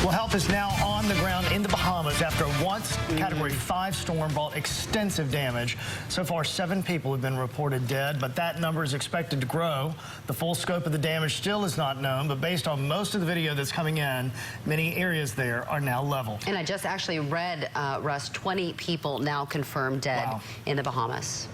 Well, help is now on the ground in the Bahamas after a once Category 5 storm brought extensive damage. So far, 7 people have been reported dead, but that number is expected to grow. The full scope of the damage still is not known, but based on most of the video that's coming in, many areas there are now level. And I just actually read, Russ, 20 people now confirmed dead in the Bahamas.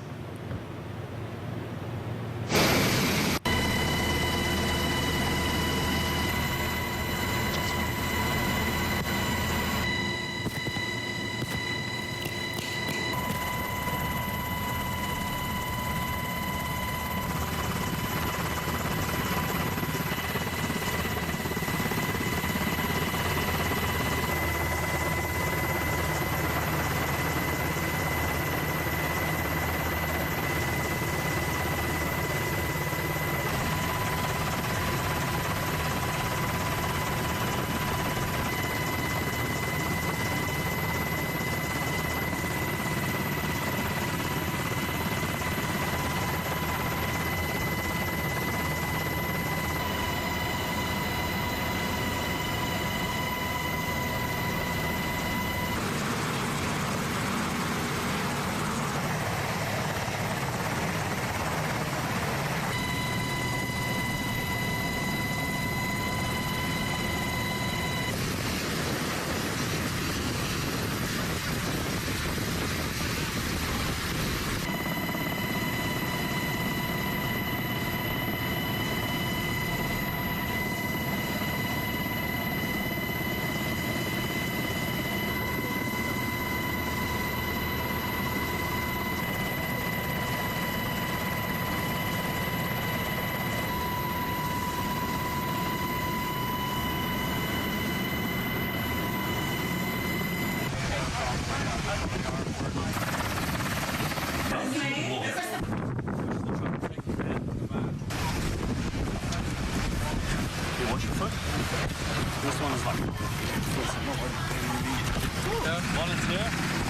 This one is like... Volunteer?